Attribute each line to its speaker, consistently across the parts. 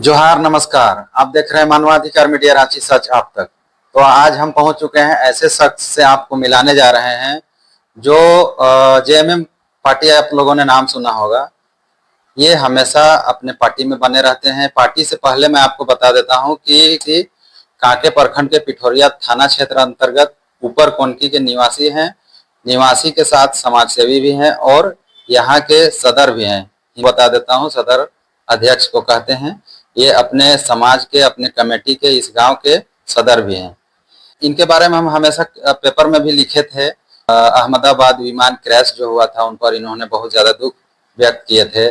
Speaker 1: जोहार नमस्कार। आप देख रहे हैं मानवाधिकार मीडिया रांची, सच आप तक। तो आज हम पहुंच चुके हैं ऐसे शख्स से आपको मिलाने जा रहे हैं जो जेएमएम पार्टी, आप लोगों ने नाम सुना होगा। ये हमेशा अपने पार्टी में बने रहते हैं। पार्टी से पहले मैं आपको बता देता हूं कि कांके प्रखंड के पिठोरिया थाना क्षेत्र अंतर्गत ऊपर कोनकी के निवासी हैं। निवासी के साथ समाजसेवी भी हैं और यहाँ के सदर भी हैं। बता देता हूँ, सदर अध्यक्ष को कहते हैं। ये अपने समाज के, अपने कमेटी के, इस गांव के सदर भी हैं। इनके बारे में हम हमेशा पेपर में भी लिखे थे। अहमदाबाद विमान क्रैश जो हुआ था उन पर इन्होंने बहुत ज्यादा दुख व्यक्त किए थे।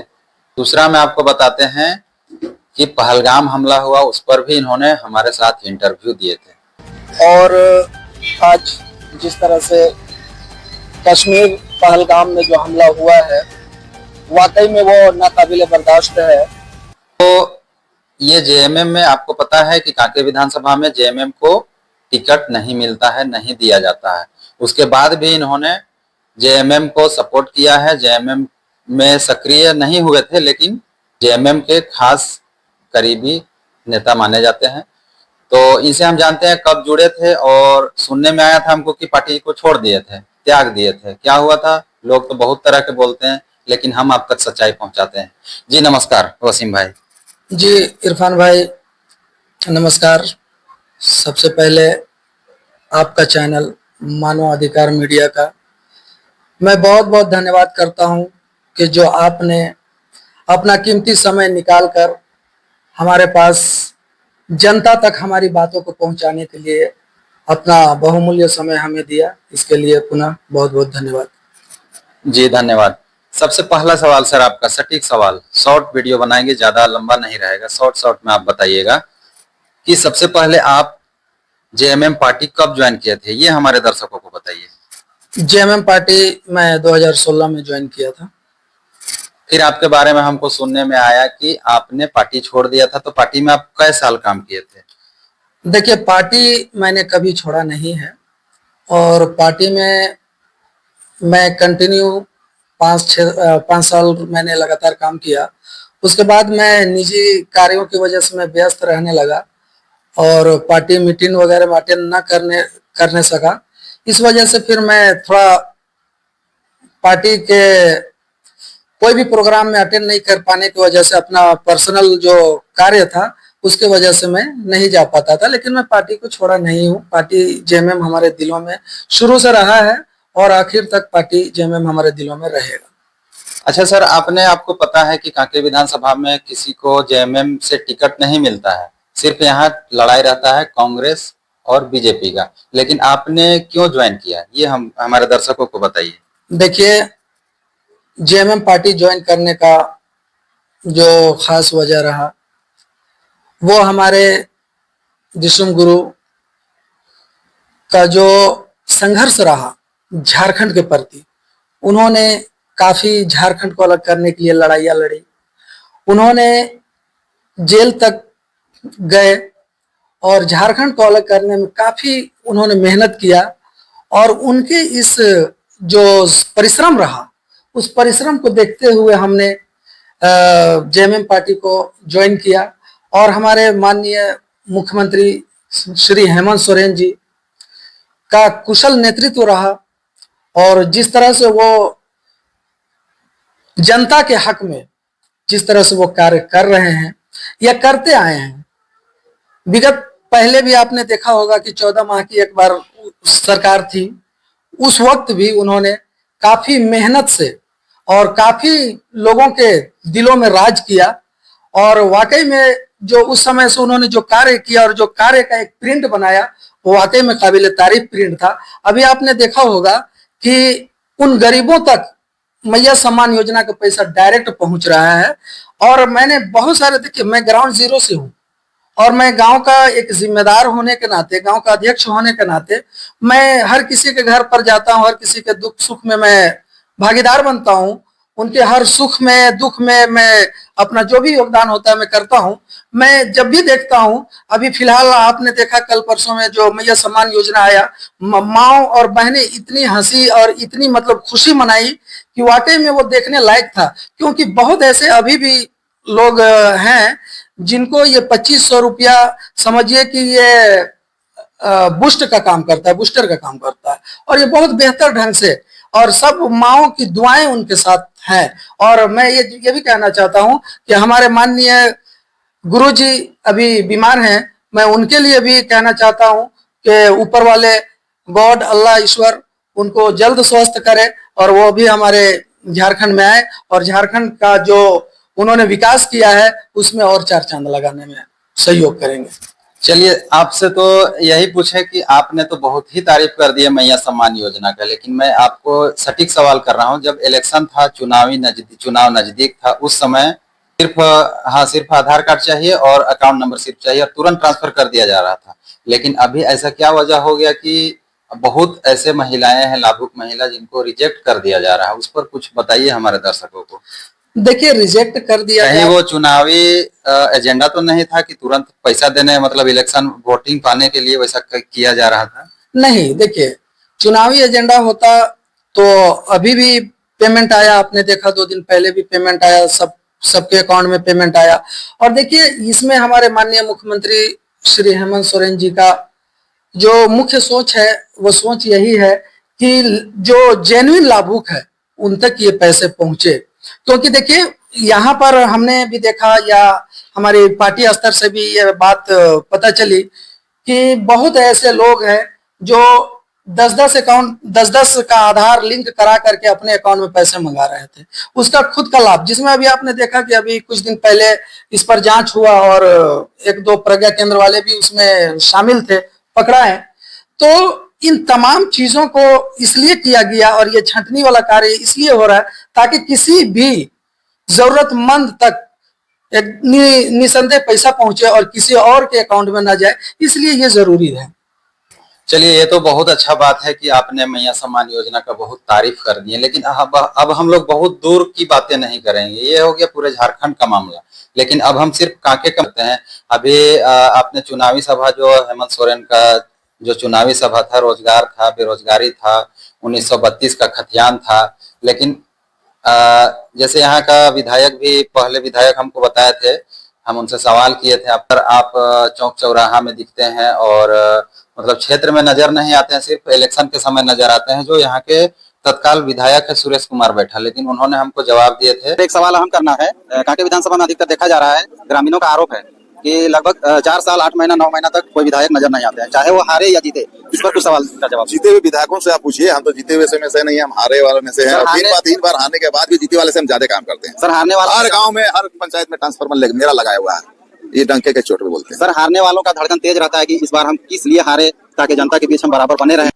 Speaker 1: दूसरा में आपको बताते हैं कि पहलगाम हमला हुआ, उस पर भी इन्होंने हमारे साथ इंटरव्यू दिए थे।
Speaker 2: और आज जिस तरह से कश्मीर पहलगाम में जो हमला हुआ है, वाकई में वो नाकाबिले बर्दाश्त है।
Speaker 1: तो ये जेएमएम में आपको पता है कि कांके विधानसभा में जेएमएम को टिकट नहीं मिलता है, नहीं दिया जाता है। उसके बाद भी इन्होंने जेएमएम को सपोर्ट किया है। जेएमएम में सक्रिय नहीं हुए थे, लेकिन जेएमएम के खास करीबी नेता माने जाते हैं। तो इनसे हम जानते हैं कब जुड़े थे, और सुनने में आया था हमको कि पार्टी को छोड़ दिए थे, त्याग दिए थे। क्या हुआ था? लोग तो बहुत तरह के बोलते हैं, लेकिन हम आप तक सच्चाई पहुंचाते हैं। जी नमस्कार वसीम भाई।
Speaker 2: जी इरफान भाई नमस्कार। सबसे पहले आपका चैनल मानव अधिकार मीडिया का मैं बहुत बहुत धन्यवाद करता हूं कि जो आपने अपना कीमती समय निकालकर हमारे पास जनता तक हमारी बातों को पहुंचाने के लिए अपना बहुमूल्य समय हमें दिया। इसके लिए पुनः बहुत बहुत धन्यवाद।
Speaker 1: जी धन्यवाद। सबसे पहला सवाल सर, आपका सटीक सवाल, शॉर्ट वीडियो बनाएंगे, ज्यादा लंबा नहीं रहेगा, शॉर्ट में आप बताइएगा कि सबसे पहले आप जेएमएम पार्टी कब ज्वाइन किए थे, ये हमारे दर्शकों को बताइए।
Speaker 2: जेएमएम पार्टी मैं 2016 में ज्वाइन किया था।
Speaker 1: फिर आपके बारे में हमको सुनने में आया कि आपने पार्टी छोड़ दिया था। तो पार्टी में आप कई साल काम किए थे?
Speaker 2: देखिए, पार्टी मैंने कभी छोड़ा नहीं है और पार्टी में मैं कंटिन्यू 5 साल मैंने लगातार काम किया। उसके बाद मैं निजी कार्यों की वजह से मैं व्यस्त रहने लगा और पार्टी मीटिंग वगैरह में अटेंड न करने सका। इस वजह से फिर मैं थोड़ा पार्टी के कोई भी प्रोग्राम में अटेंड नहीं कर पाने की वजह से अपना पर्सनल जो कार्य था उसके वजह से मैं नहीं जा पाता था। लेकिन मैं पार्टी को छोड़ा नहीं हूँ। पार्टी जेएमएम हमारे दिलों में शुरू से रहा है और आखिर तक पार्टी जेएमएम हमारे दिलों में रहेगा।
Speaker 1: अच्छा सर, आपको पता है कि कांके विधानसभा में किसी को जेएमएम से टिकट नहीं मिलता है, सिर्फ यहाँ लड़ाई रहता है कांग्रेस और बीजेपी का। लेकिन आपने क्यों ज्वाइन किया, ये हम हमारे दर्शकों को बताइए।
Speaker 2: देखिए, जेएमएम पार्टी ज्वाइन करने का जो खास वजह रहा वो हमारे दिशुम गुरु का जो संघर्ष रहा झारखंड के प्रति। उन्होंने काफी झारखंड को अलग करने के लिए लड़ाइयाँ लड़ी। उन्होंने जेल तक गए और झारखंड को अलग करने में काफी उन्होंने मेहनत किया। और उनके इस जो परिश्रम रहा, उस परिश्रम को देखते हुए हमने जेएमएम पार्टी को ज्वाइन किया। और हमारे माननीय मुख्यमंत्री श्री हेमंत सोरेन जी का कुशल नेतृत्व रहा और जिस तरह से वो जनता के हक में जिस तरह से वो कार्य कर रहे हैं या करते आए हैं। विगत पहले भी आपने देखा होगा कि 14 माह की एक बार सरकार थी, उस वक्त भी उन्होंने काफी मेहनत से और काफी लोगों के दिलों में राज किया। और वाकई में जो उस समय से उन्होंने जो कार्य किया और जो कार्य का एक प्रिंट बनाया, वो वाकई में काबिल तारीफ प्रिंट था। अभी आपने देखा होगा कि उन गरीबों तक मैया सम्मान योजना का पैसा डायरेक्ट पहुंच रहा है। और मैंने बहुत सारे, देखिए मैं ग्राउंड जीरो से हूँ और मैं गांव का एक जिम्मेदार होने के नाते, गांव का अध्यक्ष होने के नाते मैं हर किसी के घर पर जाता हूं, हर किसी के दुख सुख में मैं भागीदार बनता हूं। उनके हर सुख में दुख में मैं अपना जो भी योगदान होता है मैं करता हूं। मैं जब भी देखता हूं, अभी फिलहाल आपने देखा कल परसों में जो मैया सम्मान योजना आया, माँ और बहनें इतनी हंसी और इतनी मतलब खुशी मनाई कि वाकई में वो देखने लायक था। क्योंकि बहुत ऐसे अभी भी लोग हैं जिनको ये 2500 रुपया समझिए कि ये बूस्ट का काम करता है, बूस्टर का काम करता है, और ये बहुत बेहतर ढंग से, और सब माओ की दुआएं उनके साथ हैं। और मैं ये भी कहना चाहता हूं कि हमारे माननीय गुरुजी अभी बीमार हैं, मैं उनके लिए भी कहना चाहता हूं कि ऊपर वाले गॉड अल्लाह ईश्वर उनको जल्द स्वस्थ करे और वो भी हमारे झारखंड में आए और झारखंड का जो उन्होंने विकास किया है उसमें और चार चांद लगाने में सहयोग करेंगे।
Speaker 1: चलिए, आपसे तो यही पूछे कि आपने तो बहुत ही तारीफ कर दी है मैया सम्मान योजना का, लेकिन मैं आपको सटीक सवाल कर रहा हूं। जब इलेक्शन था, चुनाव नजदीक था, उस समय सिर्फ आधार कार्ड चाहिए और अकाउंट नंबर सिर्फ चाहिए और तुरंत ट्रांसफर कर दिया जा रहा था। लेकिन अभी ऐसा क्या वजह हो गया कि बहुत ऐसे महिलाएं हैं, लाभुक महिला, जिनको रिजेक्ट कर दिया जा रहा है? उस पर कुछ बताइए हमारे दर्शकों को।
Speaker 2: देखिए, रिजेक्ट कर दिया
Speaker 1: कहीं वो चुनावी एजेंडा तो नहीं था कि तुरंत पैसा देने, मतलब इलेक्शन वोटिंग पाने के लिए वैसा किया जा रहा था?
Speaker 2: नहीं, देखिए, चुनावी एजेंडा होता तो अभी भी पेमेंट आया, आपने देखा 2 दिन पहले भी पेमेंट आया, सबके अकाउंट में पेमेंट आया। और देखिए, इसमें हमारे माननीय मुख्यमंत्री श्री हेमंत सोरेन जी का जो मुख्य सोच है, वो सोच यही है कि जो जेन्युइन लाभुक है उन तक ये पैसे पहुंचे। क्योंकि देखिए, यहाँ पर हमने भी देखा, या हमारी पार्टी स्तर से भी ये बात पता चली कि बहुत ऐसे लोग हैं जो 10-10 का आधार लिंक करा करके अपने अकाउंट में पैसे मंगा रहे थे, उसका खुद का लाभ, जिसमें अभी आपने देखा कि अभी कुछ दिन पहले इस पर जांच हुआ और 1-2 प्रज्ञा केंद्र वाले भी उसमें शामिल थे, पकड़ाए। तो इन तमाम चीजों को इसलिए किया गया और ये छंटनी वाला कार्य इसलिए हो रहा है ताकि किसी भी जरूरतमंद तक एक निसंदेह पैसा पहुंचे और किसी और के अकाउंट में ना जाए, इसलिए ये जरूरी है।
Speaker 1: चलिए, ये तो बहुत अच्छा बात है कि आपने मैया सम्मान योजना का बहुत तारीफ कर दी है, लेकिन अब हम लोग बहुत दूर की बातें नहीं करेंगे। ये हो गया पूरे झारखंड का मामला, लेकिन अब हम सिर्फ कांके करते हैं। अभी आपने चुनावी सभा, जो हेमंत सोरेन का जो चुनावी सभा था, रोजगार था, बेरोजगारी था, 1932 का खतियान था। लेकिन जैसे यहाँ का विधायक भी, पहले विधायक हमको बताए थे, हम उनसे सवाल किए थे, आप चौक चौराहा में दिखते हैं और मतलब क्षेत्र में नजर नहीं आते हैं, सिर्फ इलेक्शन के समय नजर आते हैं। जो यहाँ के तत्काल विधायक है सुरेश कुमार बैठा, लेकिन उन्होंने हमको जवाब दिए थे।
Speaker 3: एक सवाल अहम करना है। कांके विधानसभा में अधिकतर देखा जा रहा है, ग्रामीणों का आरोप है कि लगभग 4 साल 8 महीना 9 महीना तक कोई विधायक नजर नहीं आते हैं, चाहे वो हारे या जीते। इस पर कुछ सवाल का जवाब।
Speaker 4: जीते हुए विधायकों से आप पूछिए, हम तो जीते हुए से नहीं, हम हारे वाले में से हैं। और 3 बार हारने के बाद भी जीते वाले से हम ज्यादा काम करते हैं।
Speaker 3: सर, हारने वाला
Speaker 4: हर गांव में, हर पंचायत में ट्रांसफार्मर मेरा लगाया हुआ है, ये डंके के चोट पे बोलते हैं।
Speaker 3: सर, हारने वालों का धड़कन तेज रहता है कि इस बार हम किस लिए हारे, ताकि जनता के बीच हम बराबर बने रहें।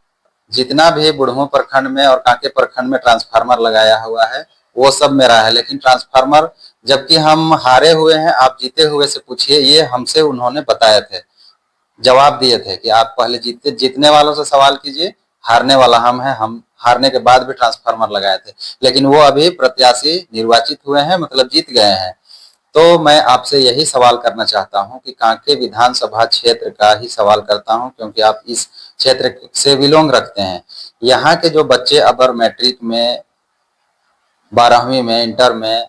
Speaker 1: जितना भी बुढ़मू प्रखंड में और कांके प्रखंड में ट्रांसफार्मर लगाया हुआ है वो सब मेरा है, लेकिन ट्रांसफार्मर जबकि हम हारे हुए हैं, आप जीते हुए से पूछिए। ये हमसे उन्होंने बताए थे, जवाब दिए थे कि आप पहले जीतने वालों से सवाल कीजिए, हारने वाला हम हैं। हम हारने के बाद भी ट्रांसफार्मर लगाए थे, लेकिन वो अभी प्रत्याशी निर्वाचित हुए हैं, मतलब जीत गए हैं। तो मैं आपसे यही सवाल करना चाहता हूं कि कांके विधानसभा क्षेत्र का ही सवाल करता हूं, क्योंकि आप इस क्षेत्र से बिलोंग रखते हैं। यहाँ के जो बच्चे अबर मैट्रिक में, 12वीं में, इंटर में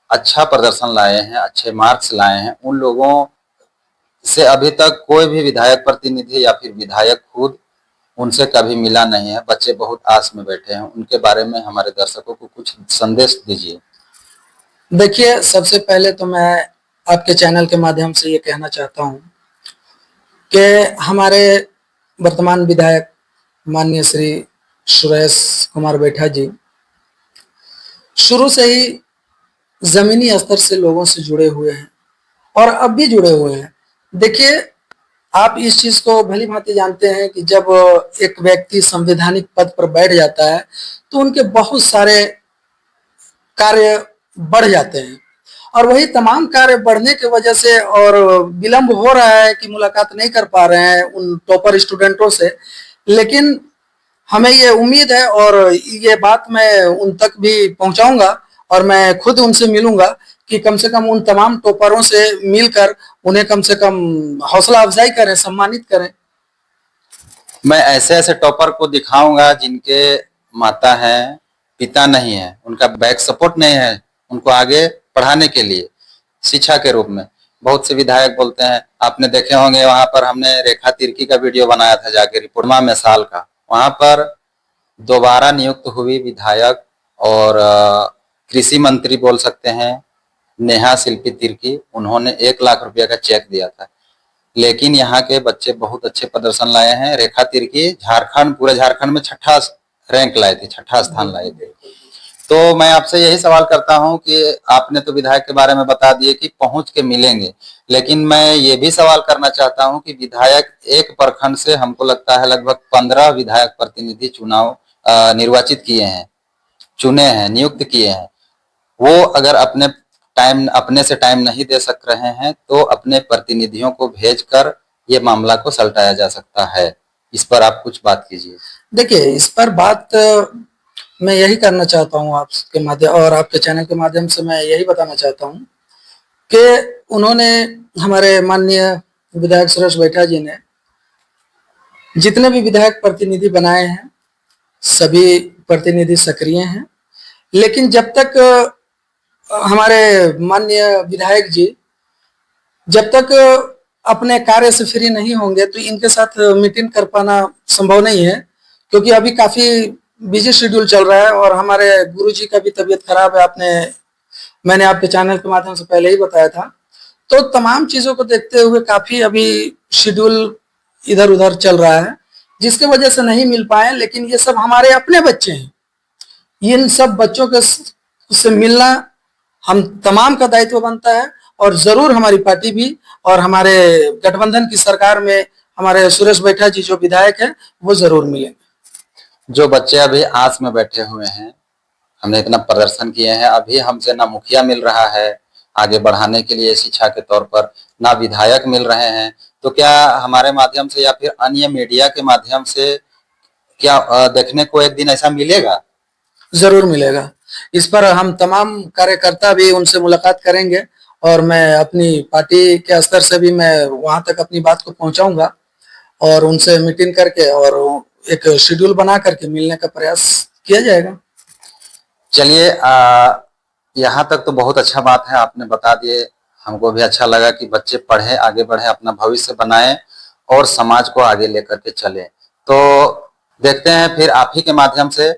Speaker 1: अच्छा प्रदर्शन लाए हैं, अच्छे मार्क्स लाए हैं, उन लोगों से अभी तक कोई भी विधायक प्रतिनिधि या फिर विधायक खुद उनसे कभी मिला नहीं है। बच्चे बहुत आस में बैठे हैं, उनके बारे में हमारे दर्शकों को कुछ संदेश दीजिए।
Speaker 2: देखिए, सबसे पहले तो मैं आपके चैनल के माध्यम से ये कहना चाहता हूँ कि हमारे वर्तमान विधायक माननीय श्री सुरेश कुमार बैठा जी शुरू से ही जमीनी स्तर से लोगों से जुड़े हुए हैं और अब भी जुड़े हुए हैं। देखिए, आप इस चीज को भली भांति जानते हैं कि जब एक व्यक्ति संवैधानिक पद पर बैठ जाता है तो उनके बहुत सारे कार्य बढ़ जाते हैं, और वही तमाम कार्य बढ़ने की वजह से और विलंब हो रहा है कि मुलाकात नहीं कर पा रहे हैं उन टॉपर स्टूडेंटों से। लेकिन हमें ये उम्मीद है और ये बात मैं उन तक भी पहुंचाऊंगा और मैं खुद उनसे मिलूंगा कि कम से कम उन तमाम टॉपरों से मिलकर उन्हें कम से कम हौसला अफजाई करें, सम्मानित करें।
Speaker 1: मैं ऐसे ऐसे टॉपर को दिखाऊंगा जिनके माता है, पिता नहीं है, उनका बैक सपोर्ट नहीं है उनको आगे पढ़ाने के लिए शिक्षा के रूप में। बहुत से विधायक बोलते हैं, आपने देखे होंगे वहां पर हमने रेखा तिर्की का वीडियो बनाया था जाके रिपोर्टमा मिसाल का। वहां पर दोबारा नियुक्त हुई विधायक और कृषि मंत्री बोल सकते हैं नेहा शिल्पी तिर्की, उन्होंने 1 लाख रुपया का चेक दिया था। लेकिन यहाँ के बच्चे बहुत अच्छे प्रदर्शन लाए हैं। रेखा तिर्की झारखंड, पूरे झारखंड में छठा रैंक लाए थे, छठा स्थान लाए थे। तो मैं आपसे यही सवाल करता हूं कि आपने तो विधायक के बारे में बता दिए कि पहुंच के मिलेंगे, लेकिन मैं ये भी सवाल करना चाहता हूं कि विधायक एक प्रखंड से हमको लगता है लगभग 15 विधायक प्रतिनिधि चुनाव निर्वाचित किए हैं, चुने हैं, नियुक्त किए हैं। वो अगर अपने से टाइम नहीं दे सक रहे हैं तो अपने प्रतिनिधियों को भेजकर ये मामला को सलटाया जा सकता है। इस पर आप कुछ बात कीजिए।
Speaker 2: देखिए, इस पर बात मैं यही करना चाहता हूँ आपके माध्यम और आपके चैनल के माध्यम से मैं यही बताना चाहता हूँ कि उन्होंने, हमारे माननीय विधायक सुरेश बैठा जी ने जितने भी विधायक प्रतिनिधि बनाए हैं सभी प्रतिनिधि सक्रिय हैं। लेकिन जब तक हमारे माननीय विधायक जी जब तक अपने कार्य से फ्री नहीं होंगे तो इनके साथ मीटिंग कर पाना संभव नहीं है, क्योंकि अभी काफी बिजी शेड्यूल चल रहा है और हमारे गुरुजी का भी तबीयत खराब है। मैंने आपके चैनल के माध्यम से पहले ही बताया था। तो तमाम चीजों को देखते हुए काफी अभी शेड्यूल इधर उधर चल रहा है, जिसके वजह से नहीं मिल पाए। लेकिन ये सब हमारे अपने बच्चे हैं, इन सब बच्चों के से मिलना हम तमाम का दायित्व बनता है। और जरूर हमारी पार्टी भी और हमारे गठबंधन की सरकार में हमारे सुरेश बैठा जी जो विधायक है वो जरूर मिलेंगे।
Speaker 1: जो बच्चे अभी आस में बैठे हुए हैं, हमने इतना प्रदर्शन किए हैं, अभी हमसे ना मुखिया मिल रहा है आगे बढ़ाने के लिए शिक्षा के तौर पर, ना विधायक मिल रहे हैं, तो क्या हमारे माध्यम से या फिर अन्य मीडिया के माध्यम से क्या देखने को एक दिन ऐसा मिलेगा?
Speaker 2: जरूर मिलेगा। इस पर हम तमाम कार्यकर्ता भी उनसे मुलाकात करेंगे और मैं अपनी पार्टी के स्तर से भी मैं वहां तक अपनी बात को पहुंचाऊंगा और उनसे मीटिंग करके और एक शेड्यूल बना करके मिलने का प्रयास किया जाएगा।
Speaker 1: चलिए, यहाँ तक तो बहुत अच्छा बात है, आपने बता दिए। हमको भी अच्छा लगा कि बच्चे पढ़े, आगे बढ़े, अपना भविष्य बनाए और समाज को आगे लेकर के चले। तो देखते हैं फिर आप ही के माध्यम से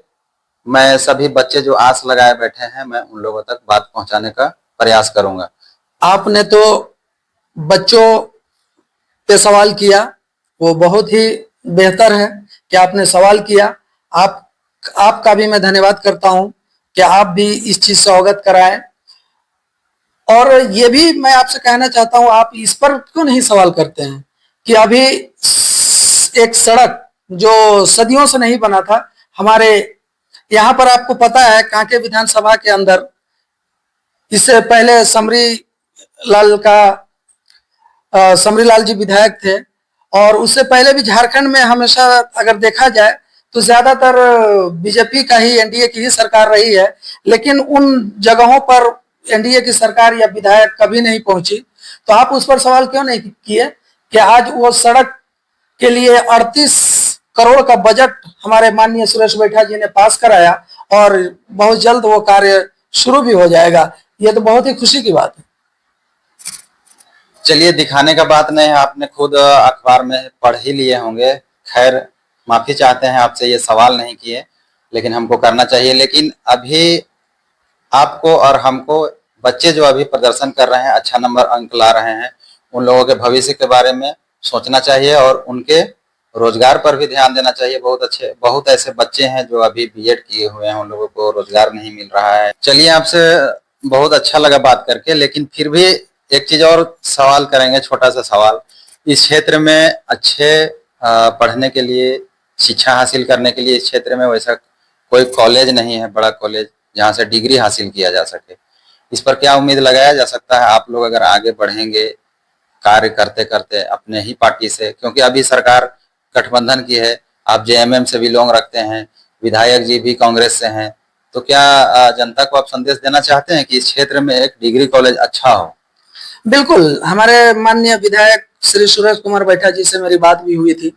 Speaker 1: मैं सभी बच्चे जो आस लगाए बैठे हैं, मैं उन लोगों तक बात पहुंचाने का प्रयास करूंगा।
Speaker 2: आपने तो बच्चों पे सवाल किया, वो बहुत ही बेहतर है कि आपने सवाल किया। आपका भी मैं धन्यवाद करता हूं कि आप भी इस चीज से अवगत कराएं। और ये भी मैं आपसे कहना चाहता हूं, आप इस पर क्यों नहीं सवाल करते हैं कि अभी एक सड़क जो सदियों से नहीं बना था हमारे यहाँ पर, आपको पता है कांके विधानसभा के अंदर इससे पहले समरी लाल जी विधायक थे और उससे पहले भी झारखंड में हमेशा अगर देखा जाए तो ज्यादातर बीजेपी का ही, एनडीए की ही सरकार रही है। लेकिन उन जगहों पर एनडीए की सरकार या विधायक कभी नहीं पहुंची। तो आप उस पर सवाल क्यों नहीं किए कि आज वो सड़क के लिए 38 करोड़ का बजट हमारे माननीय सुरेश बैठा जी ने पास कराया और बहुत जल्द वो कार्य शुरू भी हो जाएगा। ये तो बहुत ही खुशी की बात है।
Speaker 1: चलिए, दिखाने का बात नहीं है, आपने खुद अखबार में पढ़ ही लिए होंगे। खैर, माफी चाहते हैं आपसे, ये सवाल नहीं किए, लेकिन हमको करना चाहिए। लेकिन अभी आपको और हमको, बच्चे जो अभी प्रदर्शन कर रहे हैं, अच्छा नंबर अंक ला रहे हैं, उन लोगों के भविष्य के बारे में सोचना चाहिए और उनके रोजगार पर भी ध्यान देना चाहिए। बहुत ऐसे बच्चे हैं जो अभी बीएड किए हुए हैं, उन लोगों को रोजगार नहीं मिल रहा है। चलिए, आपसे बहुत अच्छा लगा बात करके, लेकिन फिर भी एक चीज और सवाल करेंगे, छोटा सा सवाल। इस क्षेत्र में अच्छे पढ़ने के लिए, शिक्षा हासिल करने के लिए इस क्षेत्र में वैसा कोई कॉलेज नहीं है, बड़ा कॉलेज जहाँ से डिग्री हासिल किया जा सके। इस पर क्या उम्मीद लगाया जा सकता है? आप लोग अगर आगे बढ़ेंगे कार्य करते करते अपने ही पार्टी से, क्योंकि अभी सरकार गठबंधन की है, आप जेएमएम से बिलोंग रखते हैं, विधायक जी भी कांग्रेस से हैं, तो क्या जनता को आप संदेश देना चाहते हैं कि इस क्षेत्र में एक डिग्री कॉलेज अच्छा हो?
Speaker 2: बिल्कुल, हमारे माननीय विधायक श्री सुरेश कुमार बैठा जी से मेरी बात भी हुई थी।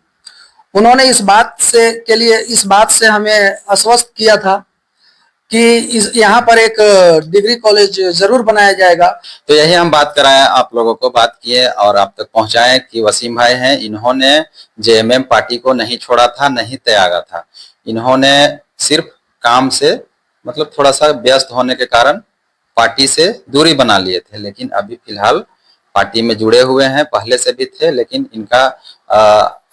Speaker 2: उन्होंने इस बात से हमें आश्वस्त किया था कि इस यहाँ पर एक डिग्री कॉलेज जरूर बनाया जाएगा।
Speaker 1: तो यही हम बात कराएं, आप लोगों को बात किए और आप तक पहुंचाएं कि वसीम भाई हैं, इन्होंने जेएमएम पार्टी को नहीं छोड़ा था, नहीं त्यागा था। इन्होंने सिर्फ काम से मतलब थोड़ा सा व्यस्त होने के कारण पार्टी से दूरी बना लिए थे, लेकिन अभी फिलहाल पार्टी में जुड़े हुए हैं। पहले से भी थे, लेकिन इनका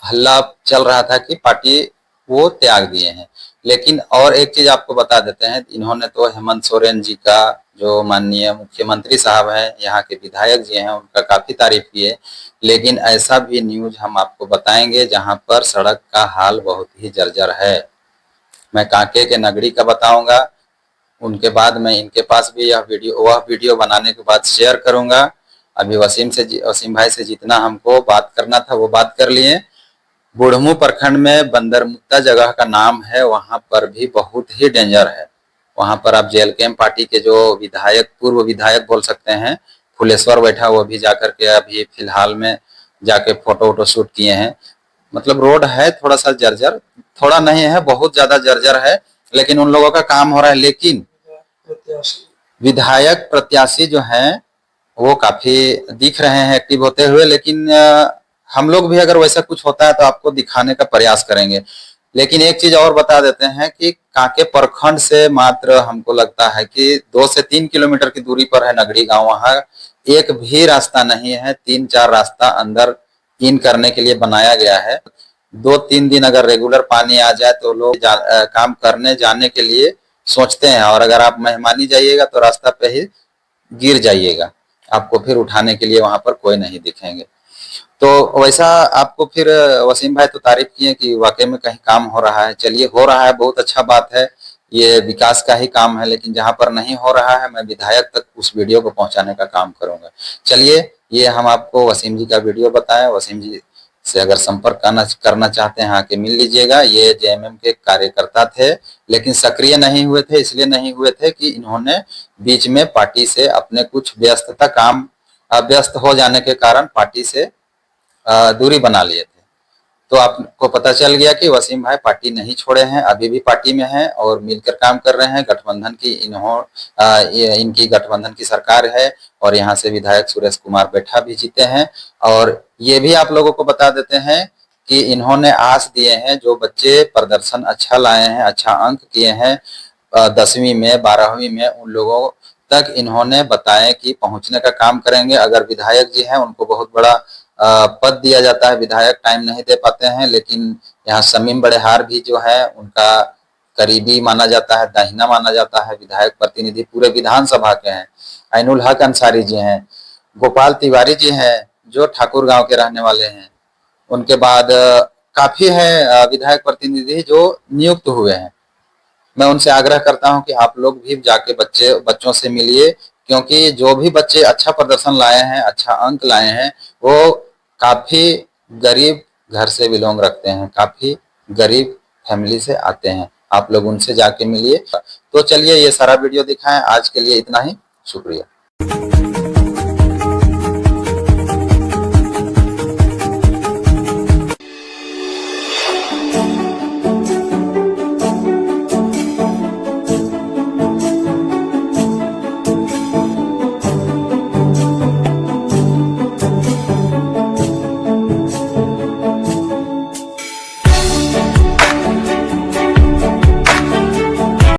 Speaker 1: हल्ला चल रहा था कि पार्टी वो त्याग दिए हैं। लेकिन और एक चीज आपको बता देते हैं, इन्होंने तो हेमंत सोरेन जी का, जो माननीय मुख्यमंत्री साहब हैं, यहाँ के विधायक जी हैं, उनका काफी तारीफ की है। लेकिन ऐसा भी न्यूज हम आपको बताएंगे जहां पर सड़क का हाल बहुत ही जर्जर है। मैं कांके के नगरी का बताऊंगा, उनके बाद मैं इनके पास भी वह वीडियो बनाने के बाद शेयर करूंगा। अभी वसीम भाई से जितना हमको बात करना था वो बात कर लिए। बुढ़मू प्रखंड में बंदरमुत्ता जगह का नाम है, वहां पर भी बहुत ही डेंजर है। वहां पर आप जेएलकेएम पार्टी के जो विधायक, पूर्व विधायक बोल सकते हैं, फुलेश्वर बैठा, वो भी जाकर के अभी फिलहाल में जाके फोटो वोटो शूट किए हैं। मतलब रोड है थोड़ा सा जर्जर, थोड़ा नहीं है, बहुत ज्यादा जर्जर है, लेकिन उन लोगों का काम हो रहा है। लेकिन विधायक प्रत्याशी जो हैं वो काफी दिख रहे हैं एक्टिव होते हुए। लेकिन हम लोग भी अगर वैसा कुछ होता है तो आपको दिखाने का प्रयास करेंगे। लेकिन एक चीज और बता देते हैं कि कांके प्रखंड से मात्र हमको लगता है कि 2 से 3 किलोमीटर की दूरी पर है नगरी गांव। वहां एक भी रास्ता नहीं है, 3-4 रास्ता अंदर इन करने के लिए बनाया गया है। 2-3 दिन अगर रेगुलर पानी आ जाए तो लोग काम करने जाने के लिए सोचते हैं, और अगर आप मेहमानी जाइएगा तो रास्ता पे ही गिर जाइएगा, आपको फिर उठाने के लिए वहां पर कोई नहीं दिखेंगे। तो वैसा आपको फिर वसीम भाई तो तारीफ किए कि वाकई में कहीं काम हो रहा है। चलिए, हो रहा है, बहुत अच्छा बात है, ये विकास का ही काम है। लेकिन जहां पर नहीं हो रहा है, मैं विधायक तक उस वीडियो को पहुंचाने का काम करूंगा। चलिए, ये हम आपको वसीम जी का वीडियो बताएं। वसीम जी से अगर संपर्क करना चाहते हैं, आके मिल लीजिएगा। ये जेएमएम के कार्यकर्ता थे, लेकिन सक्रिय नहीं हुए थे। इसलिए नहीं हुए थे कि इन्होंने बीच में पार्टी से अपने कुछ व्यस्त हो जाने के कारण पार्टी से दूरी बना लिए थे। तो आपको पता चल गया कि वसीम भाई पार्टी नहीं छोड़े हैं, अभी भी पार्टी में हैं और मिलकर काम कर रहे हैं। गठबंधन की इनकी गठबंधन की सरकार है, और यहाँ से विधायक सुरेश कुमार बैठा भी जीते हैं। और ये भी आप लोगों को बता देते हैं कि इन्होंने आस दिए हैं, जो बच्चे प्रदर्शन अच्छा लाए हैं, अच्छा अंक किए हैं 10वीं में, 12वीं में, उन लोगों तक इन्होंने बताया कि पहुंचने का काम करेंगे। अगर विधायक जी हैं, उनको बहुत बड़ा पद दिया जाता है, विधायक टाइम नहीं दे पाते हैं। लेकिन यहाँ शमीम बड़ेहार भी जो है, उनका करीबी माना जाता है, दाहिना माना जाता है। विधायक प्रतिनिधि पूरे विधानसभा के हैं। ऐनुल हक अंसारी जी हैं, गोपाल तिवारी जी हैं, जो ठाकुर गांव के रहने वाले हैं। उनके बाद काफी है विधायक प्रतिनिधि जो नियुक्त हुए हैं। मैं उनसे आग्रह करता हूं कि आप लोग भी जाके बच्चों से मिलिए, क्योंकि जो भी बच्चे अच्छा प्रदर्शन लाए हैं, अच्छा अंक लाए हैं, वो काफी गरीब घर से बिलोंग रखते हैं, काफी गरीब फैमिली से आते हैं। आप लोग उनसे जाके मिलिए। तो चलिए, ये सारा वीडियो दिखाएं। आज के लिए इतना ही, शुक्रिया।